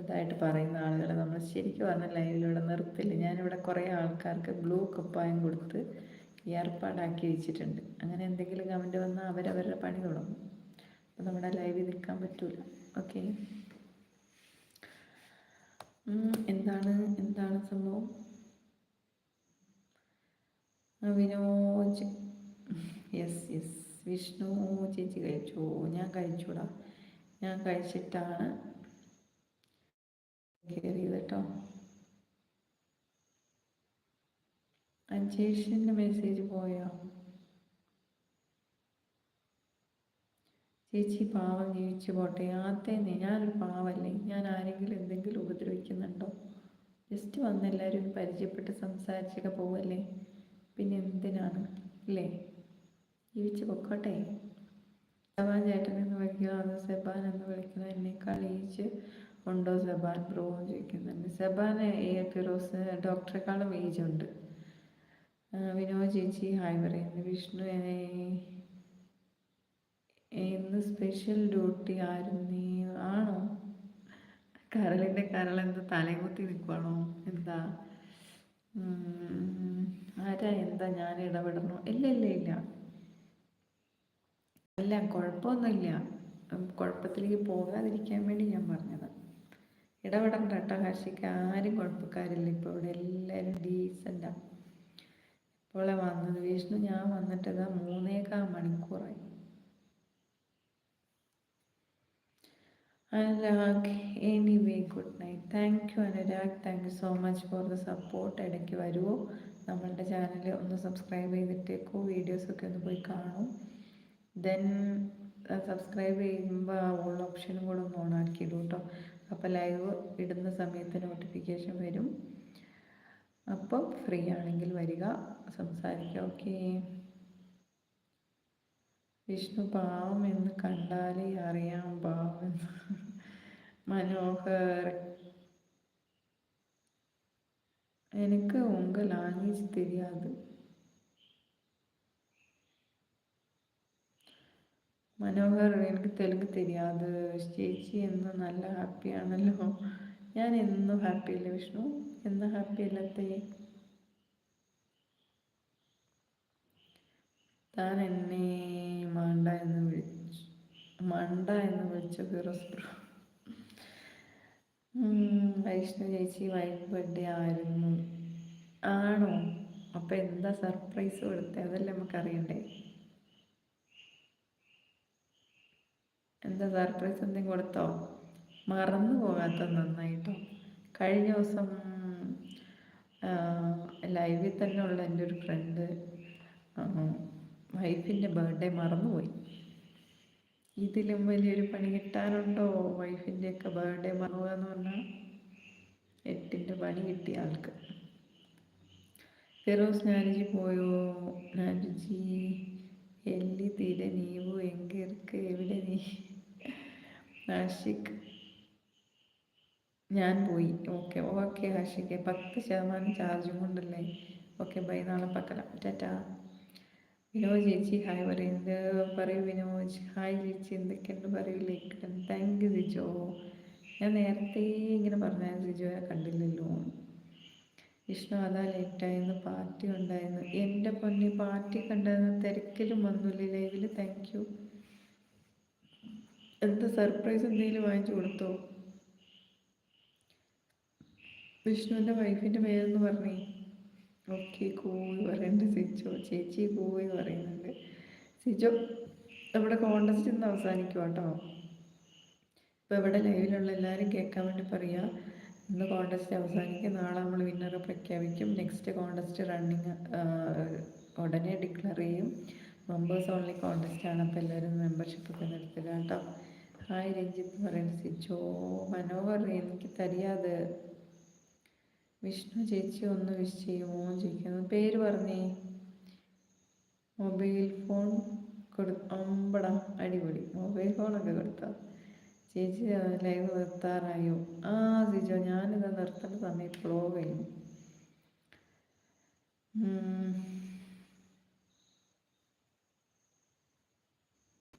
ചെറുതായിട്ട് പറയുന്ന ആളുകളെ നമ്മൾ ശരിക്കും പറഞ്ഞ ലൈവിലൂടെ നിർത്തില്ല. ഞാനിവിടെ കുറേ ആൾക്കാർക്ക് ബ്ലൂ കുപ്പായം കൊടുത്ത് ഏർപ്പാടാക്കി വെച്ചിട്ടുണ്ട്. അങ്ങനെ എന്തെങ്കിലും കമൻറ്റ് വന്നാൽ അവരവരുടെ പണി തുടങ്ങും. അപ്പോൾ നമ്മുടെ ലൈവിൽ നിൽക്കാൻ പറ്റൂല. ഓക്കെ, എന്താണ് എന്താണ് സംഭവം? Vinoj, yes yes. വിഷ്ണു ചേച്ചി കഴിച്ചു? ഞാൻ കഴിച്ചൂടാ, ഞാൻ കഴിച്ചിട്ടാണ് കയറിയത് കേട്ടോ. അജേഷിൻ്റെ മെസ്സേജ് പോയോ? ചേച്ചി പാവം ജീവിച്ചു പോട്ടെ. ആത്തേന്നെ, ഞാനൊരു പാവല്ലേ? ഞാൻ ആരെങ്കിലും എന്തെങ്കിലും ഉപദ്രവിക്കുന്നുണ്ടോ? ജസ്റ്റ് വന്ന് എല്ലാവരും പരിചയപ്പെട്ട് സംസാരിച്ചൊക്കെ പോവല്ലേ, പിന്നെ എന്തിനാണ് അല്ലേ? ജീവിച്ചു പൊക്കോട്ടെ. സെബാൻ ചേട്ടനെന്ന് വിളിക്കുക, അത് സെബാൻ എന്ന് വിളിക്കുന്നത് എന്നേക്കാൾ ഏജ് ഉണ്ടോ സെബാൻ ബ്രോ ചോദിക്കുന്നുണ്ട്. സെബാൻ ഫിറോസ് ഡോക്ടറെക്കാളും ഏജ് ഉണ്ട്. വിനോദ് ചേച്ചി ഹായ് പറയുന്നു. വിഷ്ണു ഇന്ന് സ്പെഷ്യൽ ഡ്യൂട്ടി ആയിരുന്നു ആണോ? കരളിൻ്റെ കരളെന്ത് തലകുത്തി നിൽക്കുവാണോ എന്താ? ആരാ എന്താ ഞാൻ ഇടപെടണോ? ഇല്ല ഇല്ല ഇല്ല, അല്ല കുഴപ്പമൊന്നുമില്ല. കുഴപ്പത്തിലേക്ക് പോകാതിരിക്കാൻ വേണ്ടി ഞാൻ പറഞ്ഞത്. ഇടപെടണ്ട കേട്ടോ ഹർഷിക്ക്, ആരും കുഴപ്പക്കാരില്ല ഇപ്പോൾ ഇവിടെ, എല്ലാവരും ഡീസൻ്റാ. ഇപ്പോളെ വന്നത് വിഷ്ണു, ഞാൻ വന്നിട്ട് ഇതാ 3.25 മണിക്കൂറായി. Anurag, anyway good night. Thank you Anurag, thank you so much for the support. ഇടയ്ക്ക് വരുമോ നമ്മളുടെ ചാനൽ ഒന്ന് സബ്സ്ക്രൈബ് ചെയ്തിട്ടേക്കോ, വീഡിയോസൊക്കെ ഒന്ന് പോയി കാണും. ദെൻ സബ്സ്ക്രൈബ് ചെയ്യുമ്പോൾ ആ ഓൾ ഓപ്ഷനും കൂടെ ഒന്ന് ഓണാക്കിയിടും കേട്ടോ. അപ്പോൾ ലൈവ് ഇടുന്ന സമയത്ത് നോട്ടിഫിക്കേഷൻ വരും. അപ്പം ഫ്രീ ആണെങ്കിൽ വരിക, സംസാരിക്കാം. ഓക്കെ. വിഷ്ണു പാവം എന്ന് കണ്ടാലേ അറിയാം പാവം. മനോഹർ, എനിക്ക് ഉങ്ക ലാംഗ്വേജ് தெரியாது. മനോഹർ, എനിക്ക് തെലുങ്ക് தெரியாது. ചേച്ചി എന്ന് നല്ല ഹാപ്പിയാണല്ലോ. ഞാൻ എന്നും ഹാപ്പി അല്ലേ വിഷ്ണു? എന്നും ഹാപ്പി അല്ലത്തെ? താൻ എന്നെ മണ്ട എന്ന് വിളിച്ചു ഫിറോസ് ബ്രോ. വൈഷ്ണു ചേച്ചി വൈഫ് ബർത്ത്ഡേ ആയിരുന്നു ആണോ? അപ്പം എന്താ സർപ്രൈസ് കൊടുത്തേ? അതല്ലേ നമുക്കറിയണ്ടേ. എന്താ സർപ്രൈസ് എന്തെങ്കിലും കൊടുത്തോ? മറന്നു പോകാത്ത നന്നായിട്ടോ. കഴിഞ്ഞ ദിവസം ലൈവിൽ തന്നെ ഉള്ള എൻ്റെ ഒരു ഫ്രണ്ട് വൈഫിൻ്റെ ബർത്ത്ഡേ മറന്നുപോയി. ഇതിലും വലിയൊരു പണി കിട്ടാനുണ്ടോ? വൈഫിൻ്റെയൊക്കെ ബർത്ത്ഡേ മറന്നുക എന്ന് പറഞ്ഞാൽ 8ൻ്റെ പണി കിട്ടിയ ആൾക്ക്. ഫിറോസ്, നാനിജി പോയോ? നാനിജി എല്ലി തീരെ നീവു എങ്ക ഇருக்கு? എവിടെ നീ? ആഷിഖ്, ഞാൻ പോയി. ഓക്കെ ഓക്കെ ആഷിഖ്, 10% ചാർജും കൊണ്ടല്ലേ. ഓക്കെ ബൈ, നാളെ പക്കല, ടാറ്റാ. വിനോദ് ചേച്ചി ഹായ് പറയുന്നത് പറയൂ. വിനോദ് ഹായ് ചേച്ചി, എന്തൊക്കെയുണ്ട് പറയൂലേക്ക്. Thank you Sijo. ഞാൻ നേരത്തെ ഇങ്ങനെ പറഞ്ഞാൽ സിജോയെ കണ്ടില്ലല്ലോ. വിഷ്ണു, അതാ ലേറ്റായിരുന്നു, പാർട്ടി ഉണ്ടായിരുന്നു. എൻ്റെ പൊന്നി, പാർട്ടി കണ്ടായിരുന്നു, തിരക്കിലും വന്നില്ലേ ലൈവിൽ. Thank you. എന്താ സർപ്രൈസ് എന്തെങ്കിലും വാങ്ങിച്ചു കൊടുത്തോ? വിഷ്ണുവിൻ്റെ വൈഫിൻ്റെ പേരെന്ന് പറഞ്ഞേ. ഓക്കെ കൂവി പറയുന്നുണ്ട് സിജോ. ചേച്ചി കൂവി പറയുന്നുണ്ട്. സിജോ, നമ്മുടെ കോൺടെസ്റ്റ് ഇന്ന് അവസാനിക്കും കേട്ടോ. ഇപ്പോൾ ഇവിടെ ലൈവിലുള്ള എല്ലാവരും കേൾക്കാൻ വേണ്ടി പറയുക, ഇന്ന് കോൺടെസ്റ്റ് അവസാനിക്കും. നാളെ നമ്മൾ വിന്നറെ പ്രഖ്യാപിക്കും. നെക്സ്റ്റ് കോൺടെസ്റ്റ് റണ്ണിങ് ഉടനെ ഡിക്ലെയർ ചെയ്യും. മെമ്പേഴ്സ് ഓൺലി കോൺടെസ്റ്റാണ്. അപ്പോൾ എല്ലാവരും മെമ്പർഷിപ്പ് ഒക്കെ നിർത്തുക കേട്ടോ. ഹായ് രഞ്ജിത്ത് പറയുന്നത് സിജോ. മനോഹർ, എനിക്ക് തരിയാത്. വിഷ്ണു ചേച്ചി ഒന്ന് വിഷ് ചെയ്യുമോ ചോദിക്കുന്നു. പേര് പറഞ്ഞേ. മൊബൈൽ ഫോൺ അമ്പടാ, അടിപൊളി. മൊബൈൽ ഫോണൊക്കെ കൊടുത്താൽ ചേച്ചി ലൈവ് നിർത്താറായോ? ആ സിജോ, ഞാനിത് നിർത്തേണ്ട സമയം ഇപ്പോഴോ കഴിഞ്ഞു.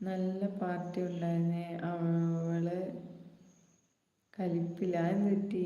നല്ല പാർട്ടി ഉണ്ടായിരുന്നേ. അവള് കലിപ്പില്ല, എന്ന് പറ്റി?